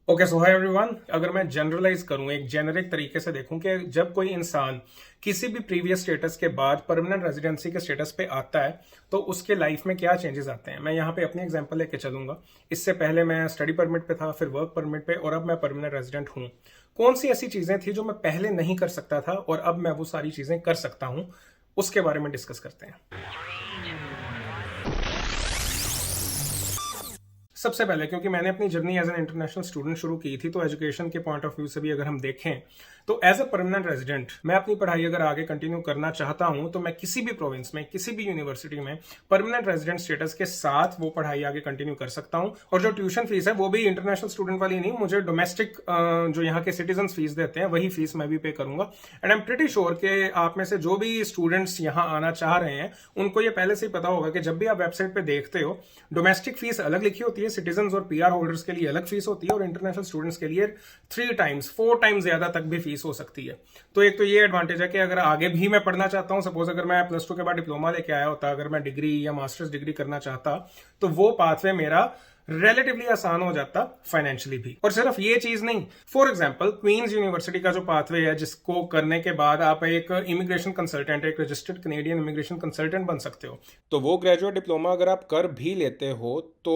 Okay so hi everyone. अगर मैं generalise करूं, एक जेनरिक तरीके से देखूं कि जब कोई इंसान किसी भी प्रीवियस स्टेटस के बाद परमानेंट रेजिडेंसी के स्टेटस पे आता है तो उसके लाइफ में क्या चेंजेस आते हैं। मैं यहाँ पे अपनी एग्जांपल लेके चलूंगा। इससे पहले मैं स्टडी परमिट पे था, फिर वर्क परमिट पे, और अब मैं परमानेंट रेजिडेंट हूँ। कौन सी ऐसी चीजें थी जो मैं पहले नहीं कर सकता था और अब मैं वो सारी चीजें कर सकता हूँ, उसके बारे में डिस्कस करते हैं। सबसे पहले, क्योंकि मैंने अपनी journey as an international student शुरू की थी, तो एजुकेशन के पॉइंट ऑफ व्यू से भी अगर हम देखें तो एज अ परमानेंट रेजिडेंट मैं अपनी पढ़ाई अगर आगे कंटिन्यू करना चाहता हूं तो मैं किसी भी प्रोविंस में, किसी भी यूनिवर्सिटी में परमानेंट रेजिडेंट स्टेटस के साथ वो पढ़ाई आगे कंटिन्यू कर सकता हूं। और जो ट्यूशन फीस है वो भी इंटरनेशनल स्टूडेंट वाली नहीं, मुझे डोमेस्टिक जो यहाँ के सिटीजन फीस देते हैं वही फीस मैं भी पे करूंगा। And I am pretty sure कि आप में से जो भी स्टूडेंट्स यहाँ आना चाह रहे हैं उनको ये पहले से ही पता होगा कि जब भी आप वेबसाइट पे देखते हो, डोमेस्टिक फीस अलग लिखी होती है, सिटीजन और पीआर होल्डर्स के लिए अलग फीस होती है, और इंटरनेशनल स्टूडेंट्स के लिए 3 टाइम्स 4 टाइम्स ज्यादा तक भी फीस हो सकती है। तो एक तो ये एडवांटेज है कि अगर आगे भी मैं पढ़ना चाहता हूं, सपोज अगर मैं +2 के बाद डिप्लोमा लेके आया होता, अगर मैं डिग्री या मास्टर्स डिग्री करना चाहता, तो वो पाथवे मेरा रिलेटिवली आसान हो जाता फाइनेंशियली भी। और सिर्फ ये चीज नहीं, फॉर एग्जांपल क्वींस यूनिवर्सिटी का जो पाथवे है जिसको करने के बाद आप एक इमिग्रेशन कंसल्टेंट, एक रजिस्टर्ड कैनेडियन इमिग्रेशन कंसल्टेंट बन सकते हो, तो वो ग्रेजुएट डिप्लोमा अगर आप कर भी लेते हो तो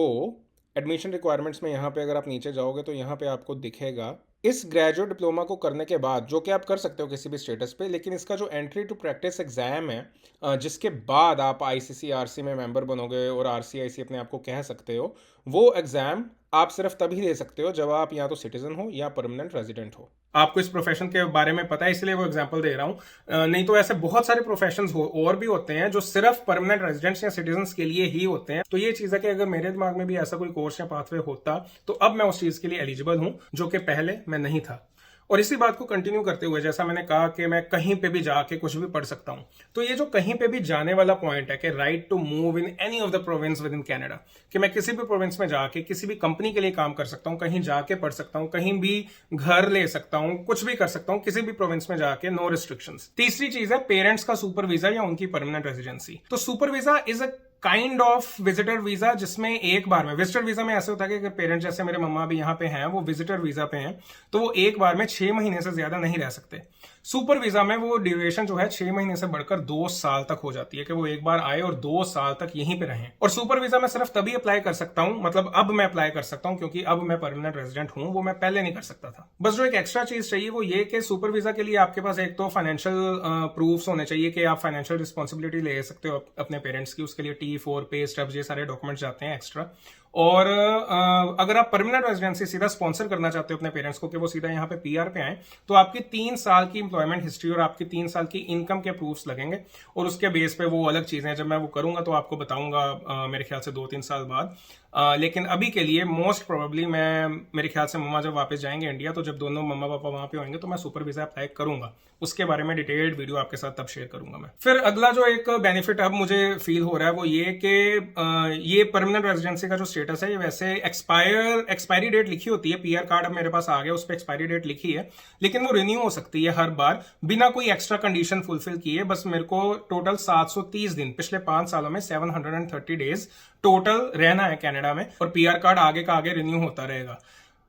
एडमिशन रिक्वायरमेंट्स में यहाँ पे अगर आप नीचे जाओगे तो यहाँ पे आपको दिखेगा इस ग्रेजुएट डिप्लोमा को करने के बाद, जो कि आप कर सकते हो किसी भी स्टेटस पे, लेकिन इसका जो एंट्री टू प्रैक्टिस एग्जाम है, जिसके बाद आप आईसीसी-आरसी में मेंबर बनोगे और आरसीआईसी अपने आप को कह सकते हो, वो एग्जाम आप सिर्फ तभी दे सकते हो जब आप या तो सिटीजन हो या परमानेंट रेजिडेंट हो। आपको इस प्रोफेशन के बारे में पता है इसलिए वो एग्जांपल दे रहा हूं, नहीं तो ऐसे बहुत सारे प्रोफेशंस और भी होते हैं जो सिर्फ परमानेंट रेजिडेंट्स या सिटीजन्स के लिए ही होते हैं। तो ये चीज है कि अगर मेरे दिमाग में भी ऐसा कोई कोर्स या पाथवे होता तो अब मैं उस चीज के लिए एलिजिबल हूं, जो कि पहले मैं नहीं था। और इसी बात को कंटिन्यू करते हुए, जैसा मैंने कहा कि मैं कहीं पे भी जाके कुछ भी पढ़ सकता हूं, तो ये जो कहीं पे भी जाने वाला पॉइंट है कि right to move in any of the province within Canada, कि मैं किसी भी प्रोविंस में जाके किसी भी कंपनी के लिए काम कर सकता हूं, कहीं जाके पढ़ सकता हूं, कहीं भी घर ले सकता हूं, कुछ भी कर सकता हूं किसी भी प्रोविंस में जाके, नो रिस्ट्रिक्शंस। तीसरी चीज है पेरेंट्स का सुपर वीजा या उनकी परमानेंट रेजिडेंसी। तो super visa is a kind of visitor visa, जिसमें एक बार में, विजिटर वीजा में ऐसे होता है कि अगर पेरेंट्स, जैसे मेरे मम्मा भी यहाँ पे हैं, वो विजिटर वीजा पे हैं, तो वो एक बार में 6 महीने से ज्यादा नहीं रह सकते। सुपर वीजा में वो ड्यूरेशन जो है 6 महीने से बढ़कर 2 साल तक हो जाती है, कि वो एक बार आए और 2 साल तक यहीं पे रहें। और सुपर वीजा मैं सिर्फ तभी अप्लाई कर सकता हूं, मतलब अब मैं अप्लाई कर सकता हूं क्योंकि अब मैं परमानेंट रेजिडेंट हूं, वो मैं पहले नहीं कर सकता था। बस जो एक एक्स्ट्रा चीज चाहिए वो ये कि सुपर वीजा के लिए आपके पास एक तो फाइनेंशियल प्रूफ्स होने चाहिए कि आप फाइनेंशियल रिस्पॉन्सिबिलिटी ले सकते हो अपने पेरेंट्स की। उसके लिए T4 पे स्टेप्स, ये सारे डॉक्यूमेंट्स जाते हैं एक्स्ट्रा। और अगर आप परमानेंट रेजिडेंसी सीधा स्पॉन्सर करना चाहते हो अपने पेरेंट्स को कि वो सीधा यहाँ पे पीआर पे आए, तो आपकी 3 साल की इंप्लॉयमेंट हिस्ट्री और आपकी 3 साल की इनकम के प्रूफ्स लगेंगे, और उसके बेस पे वो अलग चीजें हैं। जब मैं वो करूंगा तो आपको बताऊंगा मेरे ख्याल से 2-3 साल बाद। लेकिन अभी के लिए मोस्ट प्रोबेबली मैं, मेरे ख्याल से मम्मा जब वापस जाएंगे इंडिया, तो जब दोनों मम्मा पापा वहां पे होंगे तो मैं सुपर वीजा अप्लाई करूंगा। उसके बारे में डिटेल्ड वीडियो आपके साथ तब शेयर करूंगा मैं। फिर अगला जो एक बेनिफिट अब मुझे फील हो रहा है वो ये कि ये परमानेंट रेजिडेंसी का जो स्टेटस है, ये वैसे एक्सपायरी डेट लिखी होती है, पीआर कार्ड अब मेरे पास आ गया, उस पर एक्सपायरी डेट लिखी है, लेकिन वो रिन्यू हो सकती है हर बार बिना कोई एक्स्ट्रा कंडीशन फुलफिल किए। बस मेरे को टोटल 730 दिन, पिछले 5 सालों में 730 डेज टोटल रहना है कनाडा में, और पीआर कार्ड आगे का आगे रिन्यू होता रहेगा।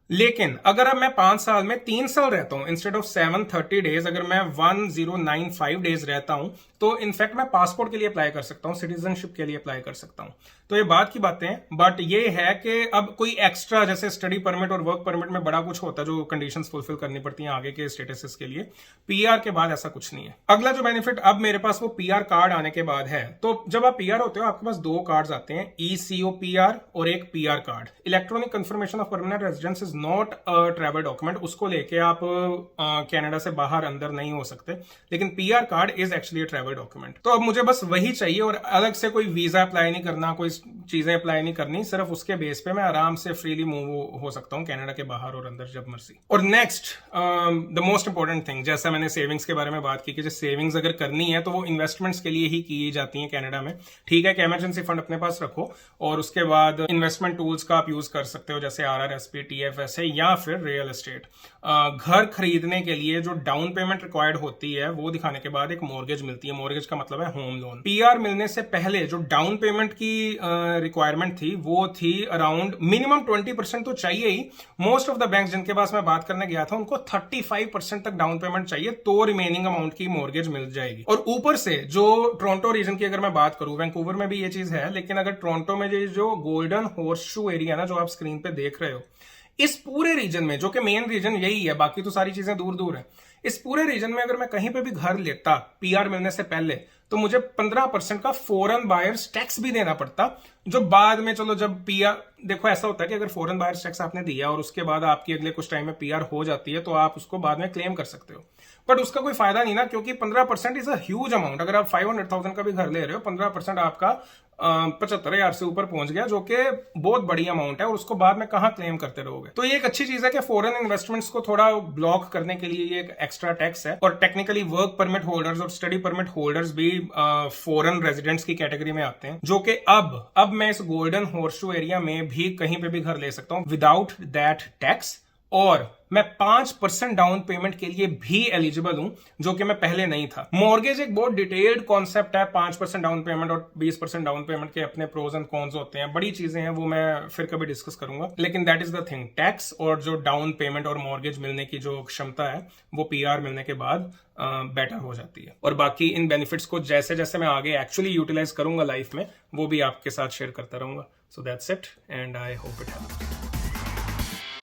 लेकिन अगर अब मैं 5 साल में 3 साल रहता हूं, इंस्टेड ऑफ 730 डेज अगर मैं 1095 डेज रहता हूं, तो इनफैक्ट मैं पासपोर्ट के लिए अप्लाई कर सकता हूं, सिटीजनशिप के लिए अप्लाई कर सकता हूं। तो ये बात की बातें हैं, बट ये है कि अब कोई एक्स्ट्रा, जैसे स्टडी परमिट और वर्क परमिट में बड़ा कुछ होता है जो कंडीशंस फुलफिल करनी पड़ती हैं आगे के स्टेटस के लिए, पीआर के बाद ऐसा कुछ नहीं है। अगला जो बेनिफिट अब मेरे पास वो पीआर कार्ड आने के बाद है। तो जब आप पीआर होते हो आपके पास 2 कार्ड्स आते हैं, ईसीओ पीआर और एक PR card, electronic confirmation of permanent residence is not a travel document. उसको लेके आप कनाडा से बाहर अंदर नहीं हो सकते, लेकिन PR card is actually travel document. तो अब मुझे बस वही चाहिए और अलग से कोई वीजा अप्लाई नहीं करना, कोई चीजें अप्लाई नहीं करनी, सिर्फ उसके बेस पे मैं आराम से फ्रीली मूव हो सकता हूँ कनाडा के बाहर और अंदर जब मर्जी। और next the most important thing, जैसा मैंने सेविंग्स के बारे में बात की कि जो सेविंग्स अगर करनी है तो वो इन्वेस्टमेंट्स के लिए ही की जाती है कनाडा में। ठीक है कि इमरजेंसी फंड अपने पास रखो, और उसके बाद इन्वेस्टमेंट टूल्स का आप यूज कर सकते हो, जैसे RRSP, TFS, पर्पस है या फिर रियल एस्टेट। घर खरीदने के लिए जो डाउन पेमेंट रिक्वायर्ड होती है वो दिखाने के बाद एक मॉर्गेज मिलती है। मॉर्गेज का मतलब है होम लोन। पीआर मिलने से पहले जो डाउन पेमेंट की रिक्वायरमेंट थी वो थी अराउंड मिनिमम 20% तो चाहिए ही। मोस्ट ऑफ द बैंक्स जिनके पास मैं बात करने गया था उनको 35% तक डाउन पेमेंट चाहिए तो रिमेनिंग अमाउंट की मॉर्गेज मिल जाएगी। और ऊपर से जो टोरंटो रीजन की अगर मैं बात करूं, वैंकूवर में भी ये चीज है, लेकिन अगर टोरंटो में जो गोल्डन हॉर्स शू एरिया ना जो आप स्क्रीन पे देख रहे हो, इस पूरे रीजन में, जो कि मेन रीजन यही है, बाकी तो सारी चीजें दूर दूर है, इस पूरे रीजन में अगर मैं कहीं पे भी घर लेता पीआर मिलने से पहले तो मुझे 15% का फॉरेन बायर्स टैक्स भी देना पड़ता, जो बाद में चलो जब पीआर, देखो ऐसा होता है कि अगर फॉरेन बायर्स टैक्स आपने दिया और उसके बाद आपकी अगले कुछ टाइम में पीआर हो जाती है तो आप उसको बाद में क्लेम कर सकते हो, बट उसका कोई फायदा नहीं ना, क्योंकि 15% इज अ ह्यूज अमाउंट। अगर आप 500,000 का भी घर ले रहे हो, 15% आपका 75,000 से ऊपर पहुंच गया, जो कि बहुत बड़ी अमाउंट है, और उसको बाद में कहां क्लेम करते रहोगे। तो ये एक अच्छी चीज है कि फॉरेन इन्वेस्टमेंट्स को थोड़ा ब्लॉक करने के लिए ये एक एक्स्ट्रा टैक्स है। और टेक्निकली वर्क परमिट होल्डर्स और स्टडी परमिट होल्डर्स भी फॉरेन रेजिडेंट्स की कैटेगरी में आते हैं, जो कि अब मैं इस गोल्डन हॉर्सशू एरिया में भी कहीं पे भी घर ले सकता हूं विदाउट दैट टैक्स। और मैं 5% डाउन पेमेंट के लिए भी एलिजिबल हूं, जो कि मैं पहले नहीं था। मॉर्गेज एक बहुत डिटेल्ड कॉन्सेप्ट है। 5% डाउन पेमेंट और 20% डाउन पेमेंट के अपने प्रोज एंड कॉन्स होते हैं, बड़ी चीजें हैं, वो मैं फिर कभी डिस्कस करूंगा। लेकिन that is the thing, tax और जो डाउन पेमेंट और मॉर्गेज मिलने की जो क्षमता है वो पीआर मिलने के बाद बेटर हो जाती है। और बाकी इन बेनिफिट्स को जैसे जैसे मैं आगे एक्चुअली यूटिलाइज करूंगा लाइफ में, वो भी आपके साथ शेयर करता रहूंगा। So that's it and I hope it helps.